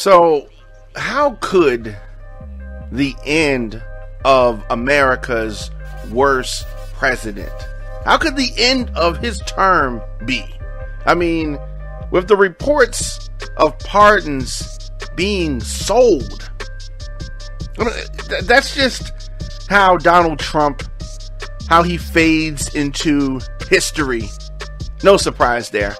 So, how could the end of America's worst president, how could the end of his term be? I mean, with the reports of pardons being sold, that's just how Donald Trump, how he fades into history. No surprise there.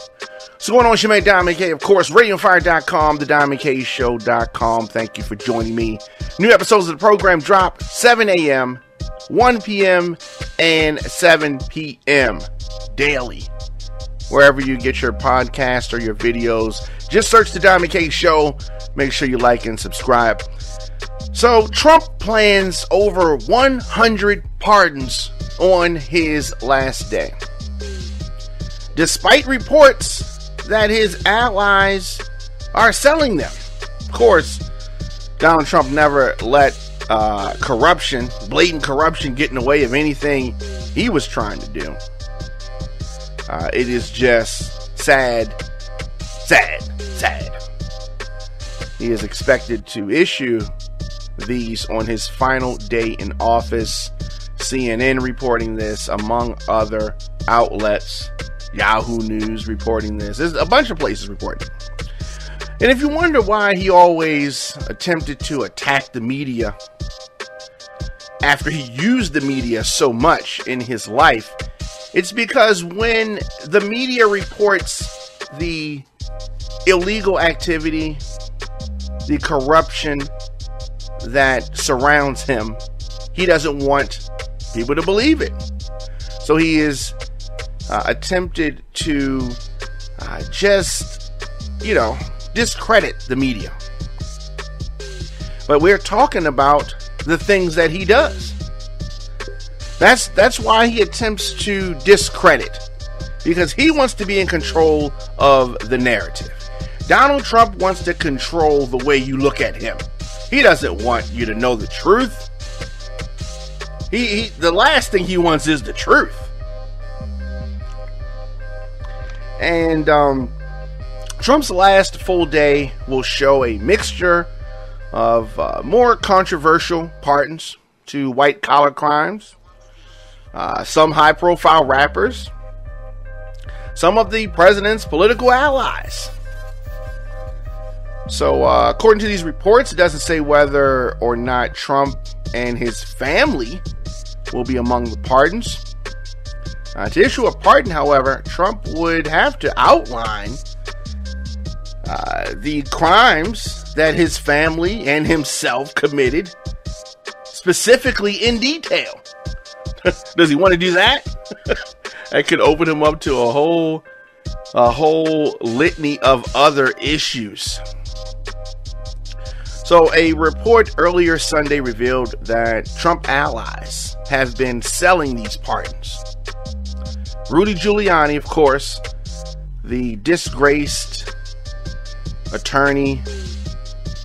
So going on, it's your man Diamond K, of course, RadioFire.com, TheDiamondKShow.com. Thank you for joining me. New episodes of the program drop 7 a.m., 1 p.m., and 7 p.m. daily. Wherever you get your podcast or your videos, just search The Diamond K Show. Make sure you like and subscribe. So Trump plans over 100 pardons on his last day, despite reports that his allies are selling them. Of course, Donald Trump never let corruption, blatant corruption, get in the way of anything he was trying to do. It is just sad. He is expected to issue these on his final day in office. CNN reporting this, among other outlets. Yahoo News reporting this. There's a bunch of places reporting. And if you wonder why he always attempted to attack the media after he used the media so much in his life, it's because when the media reports the illegal activity, the corruption that surrounds him, he doesn't want people to believe it. So he is attempted to discredit the media. But we're talking about the things that he does. That's why he attempts to discredit, because he wants to be in control of the narrative. Donald Trump wants to control the way you look at him. He doesn't want you to know the truth. The last thing he wants is the truth. And Trump's last full day will show a mixture of more controversial pardons to white-collar crimes, some high-profile rappers, some of the president's political allies. So, according to these reports, it doesn't say whether or not Trump and his family will be among the pardons. To issue a pardon, however, Trump would have to outline the crimes that his family and himself committed, specifically in detail. Does he want to do that? That could open him up to a whole litany of other issues. So a report earlier Sunday revealed that Trump allies have been selling these pardons. Rudy Giuliani, of course, the disgraced attorney,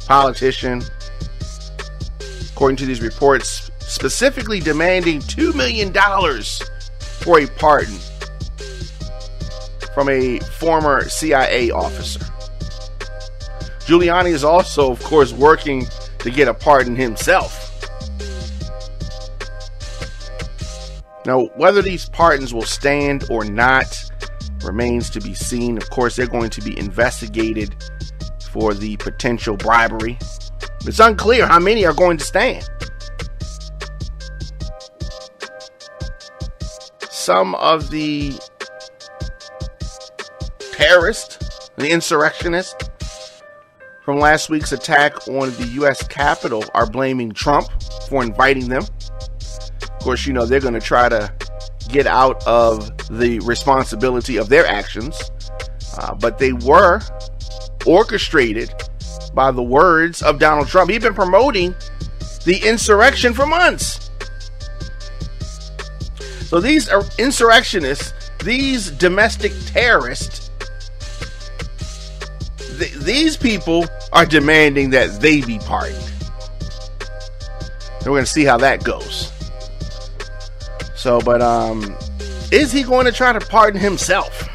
politician, according to these reports, specifically demanding $2 million for a pardon from a former CIA officer. Giuliani is also, of course, working to get a pardon himself. Now, whether these pardons will stand or not remains to be seen. Of course, they're going to be investigated for the potential bribery. It's unclear how many are going to stand. Some of the terrorists, the insurrectionists from last week's attack on the U.S. Capitol are blaming Trump for inviting them. Of course, you know, they're going to try to get out of the responsibility of their actions, but they were orchestrated by the words of Donald Trump. He's been promoting the insurrection for months. So these are insurrectionists, these domestic terrorists, these people are demanding that they be pardoned. And we're going to see how that goes. So, but is he going to try to pardon himself?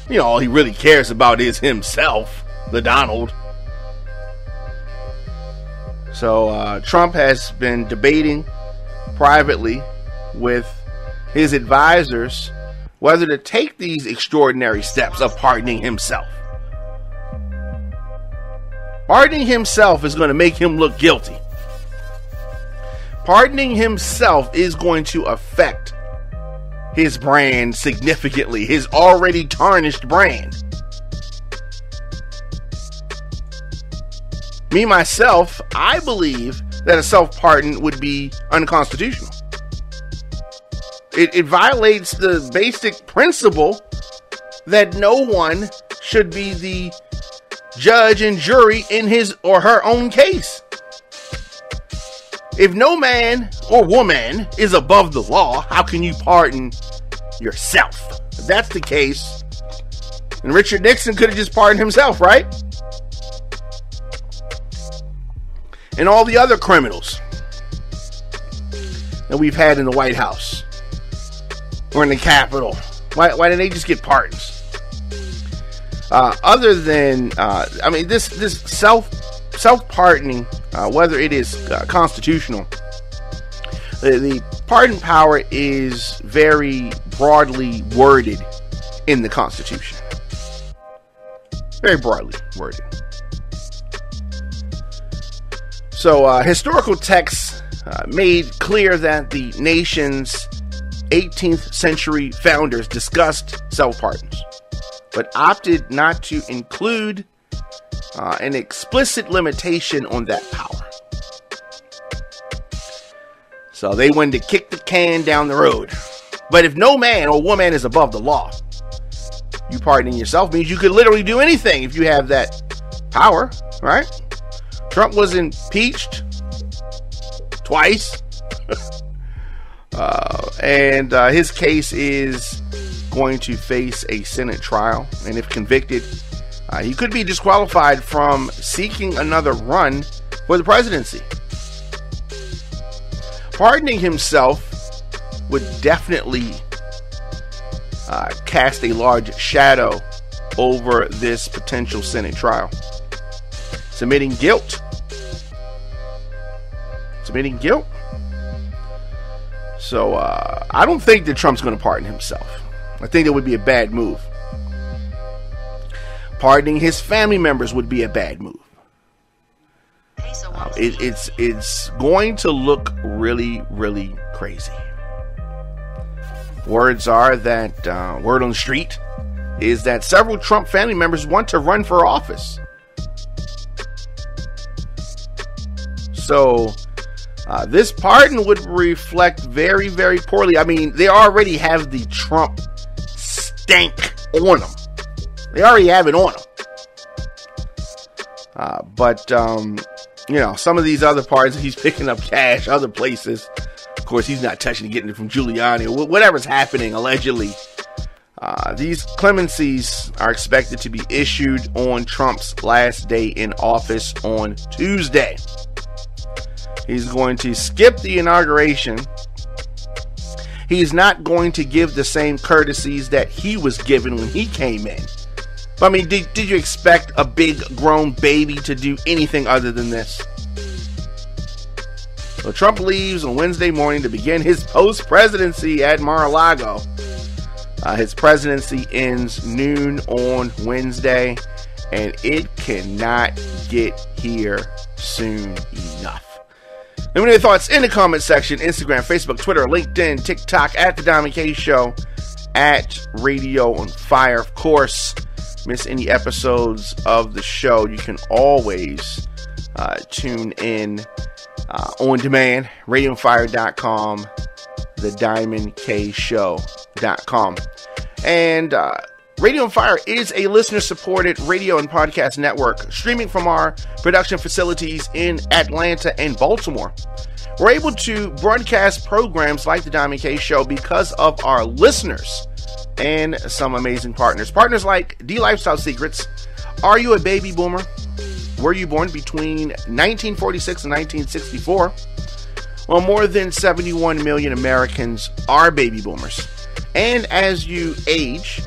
You know, all he really cares about is himself, the Donald. So Trump has been debating privately with his advisors whether to take these extraordinary steps of pardoning himself. Pardoning himself is going to make him look guilty. Pardoning himself is going to affect his brand significantly, his already tarnished brand. Me, myself, I believe that a self-pardon would be unconstitutional. It violates the basic principle that no one should be the judge and jury in his or her own case. If no man or woman is above the law, how can you pardon yourself? If that's the case, then Richard Nixon could have just pardoned himself, right? And all the other criminals that we've had in the White House or in the Capitol. Why didn't they just get pardons? Other than, this self-pardoning, whether it is constitutional, the pardon power is very broadly worded in the Constitution. Very broadly worded. So, historical texts made clear that the nation's 18th century founders discussed self-pardons, but opted not to include an explicit limitation on that power. So they wanted to kick the can down the road. But if no man or woman is above the law, you pardoning yourself means you could literally do anything if you have that power, right? Trump was impeached twice. And his case is going to face a Senate trial. And if convicted, he could be disqualified from seeking another run for the presidency. Pardoning himself would definitely cast a large shadow over this potential Senate trial. Submitting guilt. So I don't think that Trump's going to pardon himself. I think that would be a bad move. Pardoning his family members would be a bad move. It's going to look really, really crazy. Words are that, word on the street is that several Trump family members want to run for office. So, this pardon would reflect very, very poorly. I mean, they already have the Trump stank on them. They already have it on them. But some of these other pardons, he's picking up cash other places. Of course, he's not touching it, getting it from Giuliani or whatever's happening, allegedly. These clemencies are expected to be issued on Trump's last day in office on Tuesday. He's going to skip the inauguration. He's not going to give the same courtesies that he was given when he came in. But I mean, did you expect a big grown baby to do anything other than this? So Trump leaves on Wednesday morning to begin his post-presidency at Mar-a-Lago. His presidency ends noon on Wednesday, and it cannot get here soon enough. Let me know your thoughts in the comment section. Instagram, Facebook, Twitter, LinkedIn, TikTok, at The Diamond K Show, at Radio on Fire. Of course, miss any episodes of the show, you can always tune in on demand, radioonfire.com, thediamondkshow.com. And Radio on Fire is a listener-supported radio and podcast network streaming from our production facilities in Atlanta and Baltimore. We're able to broadcast programs like The Diamond K Show because of our listeners and some amazing partners. Partners like D Lifestyle Secrets. Are you a baby boomer? Were you born between 1946 and 1964? Well, more than 71 million Americans are baby boomers. And as you age,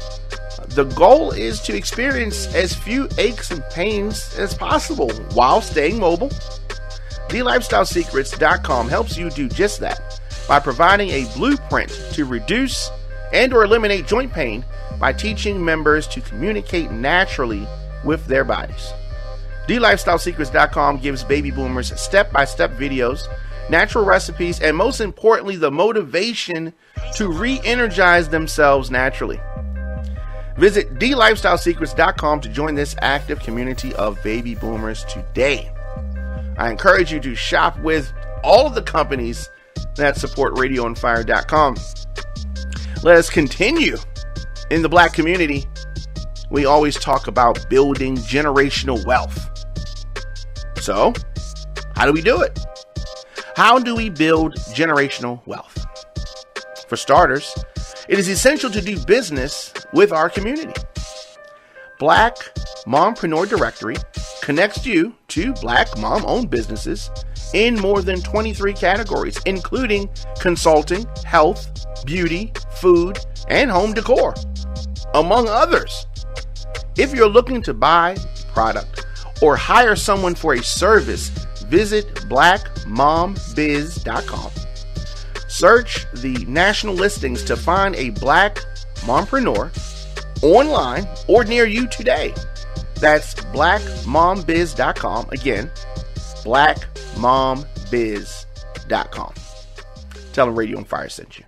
the goal is to experience as few aches and pains as possible while staying mobile. TheLifestyleSecrets.com helps you do just that by providing a blueprint to reduce and or eliminate joint pain by teaching members to communicate naturally with their bodies. TheLifestyleSecrets.com gives baby boomers step-by-step videos, natural recipes, and most importantly, the motivation to re-energize themselves naturally. Visit TheLifestyleSecrets.com to join this active community of baby boomers today. I encourage you to shop with all of the companies that support RadioOnFire.com. Let us continue. In the black community, we always talk about building generational wealth. So, how do we do it? How do we build generational wealth? For starters, it is essential to do business with our community. Black Mompreneur Directory connects you to black mom-owned businesses in more than 23 categories, including consulting, health, beauty, food, and home decor, among others. If you're looking to buy a product or hire someone for a service, visit blackmombiz.com. Search the national listings to find a black mompreneur online or near you today. That's blackmombiz.com. Again, blackmombiz.com. Tell them Radio on Fire sent you.